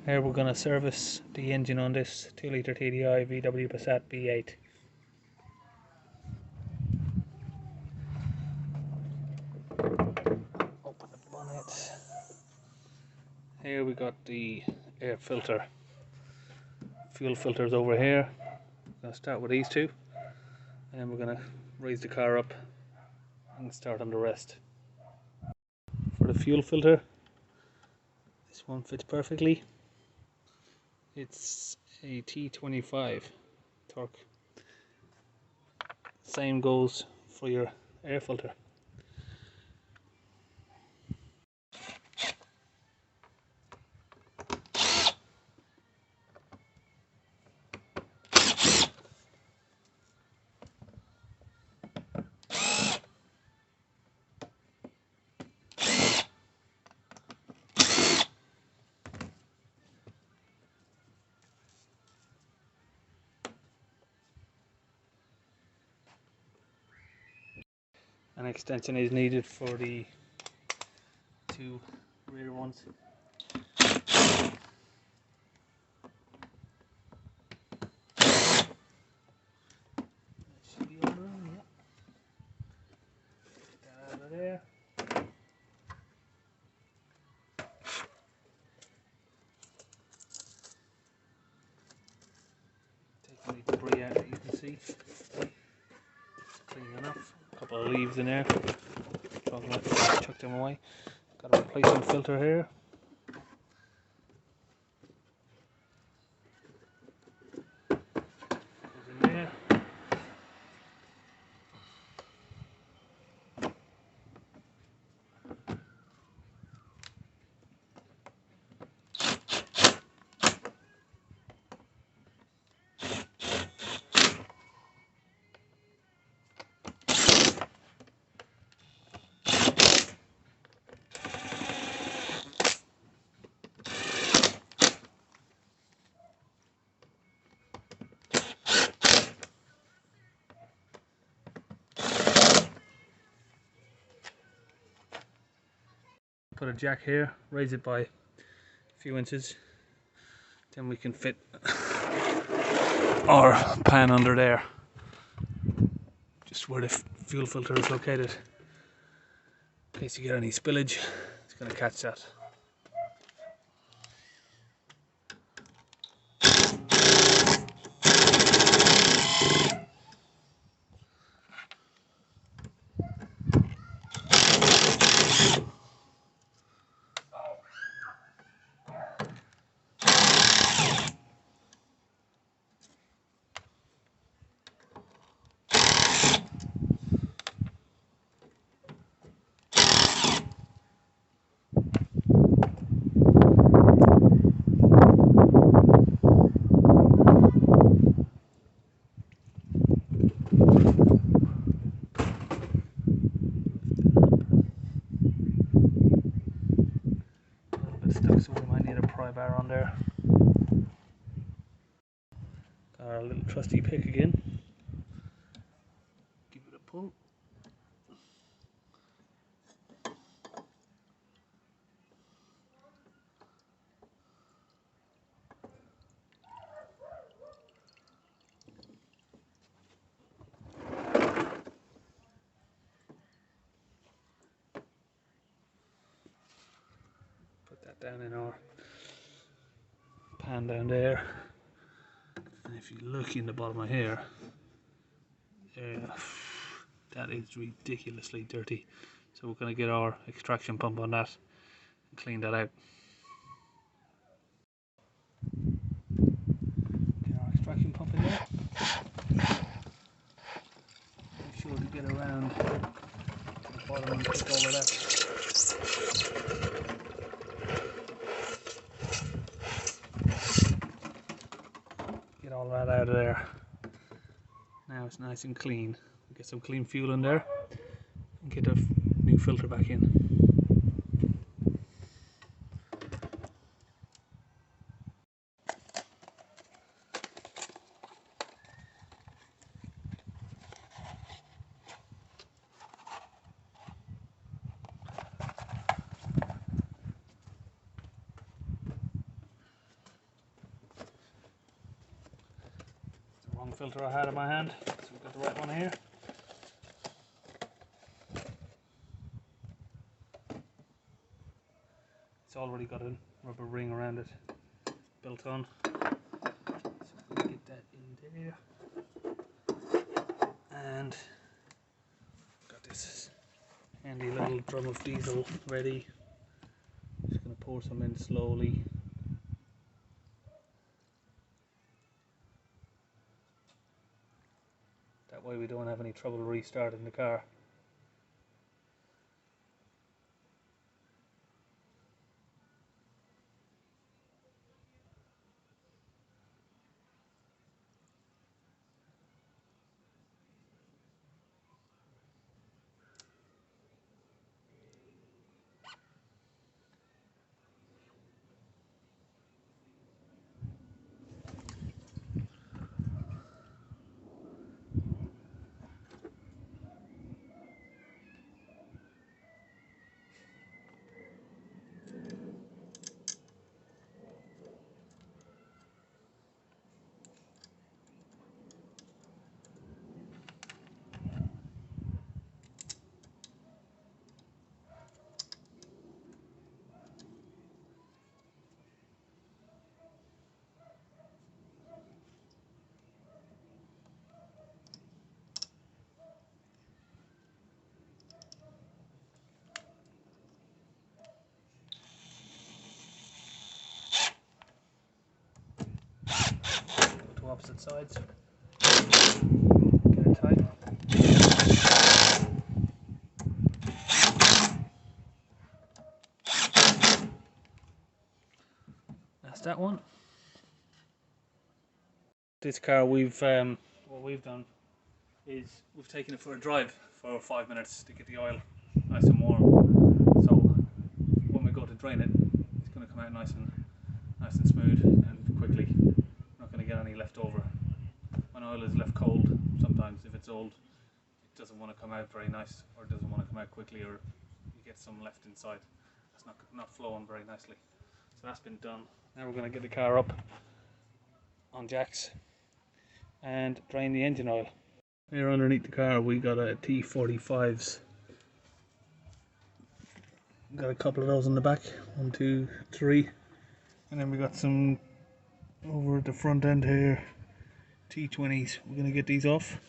Here we're going to service the engine on this 2 litre TDI VW Passat B8. Open the bonnet. Here we got the air filter. Fuel filters over here. I'm going to start with these two, and then we're going to raise the car up and start on the rest. For the fuel filter, this one fits perfectly. It's a T25 torque. Same goes for your air filter. An extension is needed for the two rear ones. Should be all room, yeah. Get that out of there. Take any debris out that you can see. It's clean enough. A couple of leaves in there. Chuck them away. Got a replacement filter here. Goes in there. Put a jack here, raise it by a few inches, then we can fit our pan under there, just where the fuel filter is located. In case you get any spillage, it's going to catch that. Stuck, so we might need a pry bar on there. Got our little trusty pick again. Give it a pull. Put that down in our pan down there, and if you look in the bottom of here, that is ridiculously dirty, so we're going to get our extraction pump on that and clean that out. Get our extraction pump in there. Make sure to get around to the bottom and take all of that. Get all that out of there. Now it's nice and clean. Get some clean fuel in there and get a new filter back in. wrong filter I had in my hand, so we've got the right one here. It's already got a rubber ring around it built on, so we can get that in there. And got this handy little drum of diesel ready. Just going to pour some in slowly. That way we don't have any trouble restarting the car. Go to opposite sides. Get it tight. That's that one. This car, what we've done is we've taken it for a drive for 5 minutes to get the oil nice and warm. So when we go to drain it, it's going to come out nice and smooth and quickly. Not going to get any left over. When oil is left cold, sometimes if it's old, it doesn't want to come out very nice, or it doesn't want to come out quickly, or you get some left inside. It's not flowing very nicely. So that's been done. Now we're going to get the car up on jacks and drain the engine oil. Here underneath the car we got a T45s. Got a couple of those in the back, 1, 2, 3, and then we got some over at the front end here, T20s. We're going to get these off.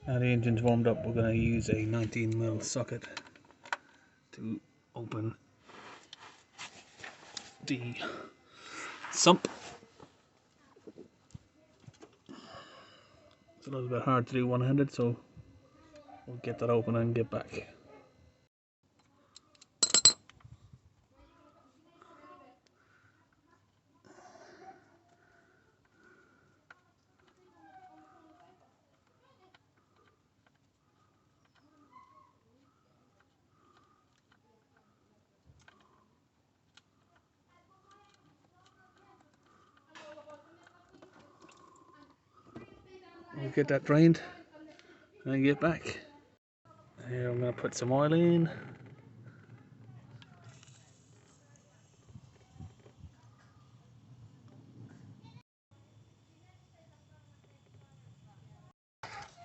Now the engine's warmed up, we're going to use a 19mm socket to open the sump. It's a little bit hard to do one-handed, so we'll get that open and get back. We'll get that drained and get back. Here I'm going to put some oil in.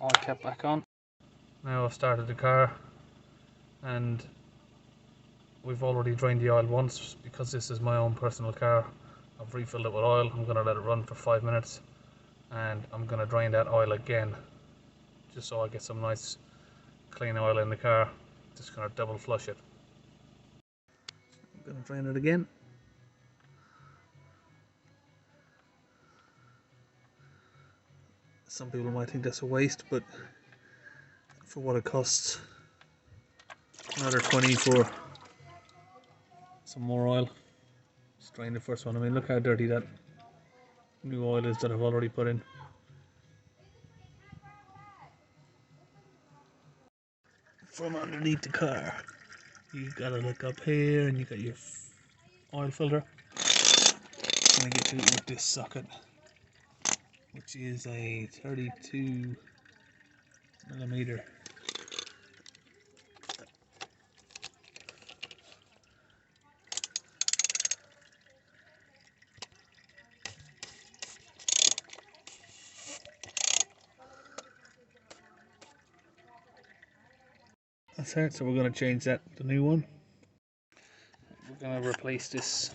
Oil cap back on. Now I've started the car and we've already drained the oil once. Because this is my own personal car, I've refilled it with oil. I'm going to let it run for 5 minutes and I'm going to drain that oil again, just so I get some nice clean oil in the car. Just going to double flush it. I'm going to drain it again. Some people might think that's a waste, but for what it costs, another 20 for some more oil. Just drain the first one. I mean, look how dirty that new oil is that I've already put in. From underneath the car, you gotta look up here and you got your oil filter. I'm gonna get to it with this socket. which is a 32mm. That's it, so we're going to change that to the new one. We're going to replace this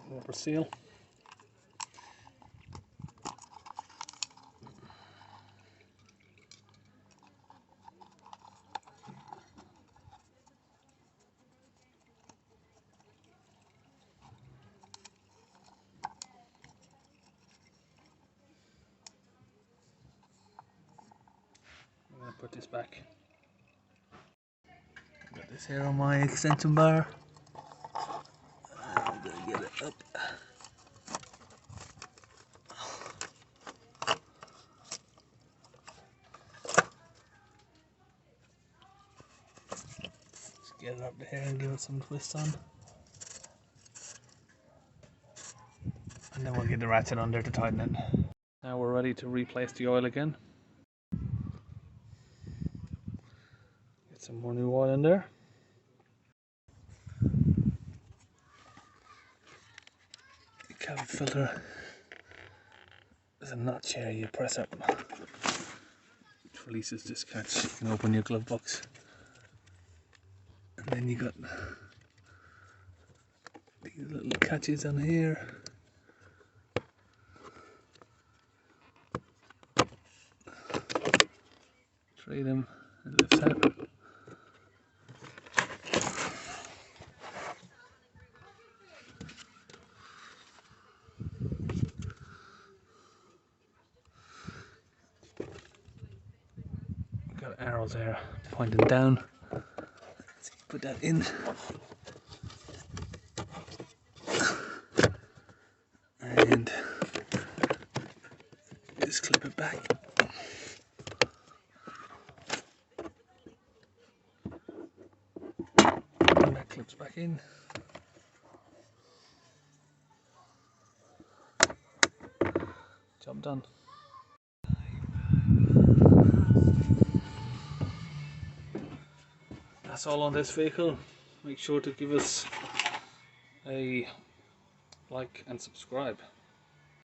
rubber seal. I'm going to put this back. Got this here on my extension bar. I'm going to get it up. Just get it up there and give it some twist on. And then we'll get the ratchet under to tighten it. Now we're ready to replace the oil again. Get some more new oil in there. The cabin filter, there's a notch here you press up, which releases this catch. You can open your glove box. And then you got these little catches on here. Trade them and lift that. Got arrows there pointing down. Let's put that in. And just clip it back. And that clips back in. Job done. That's all on this vehicle. Make sure to give us a like and subscribe.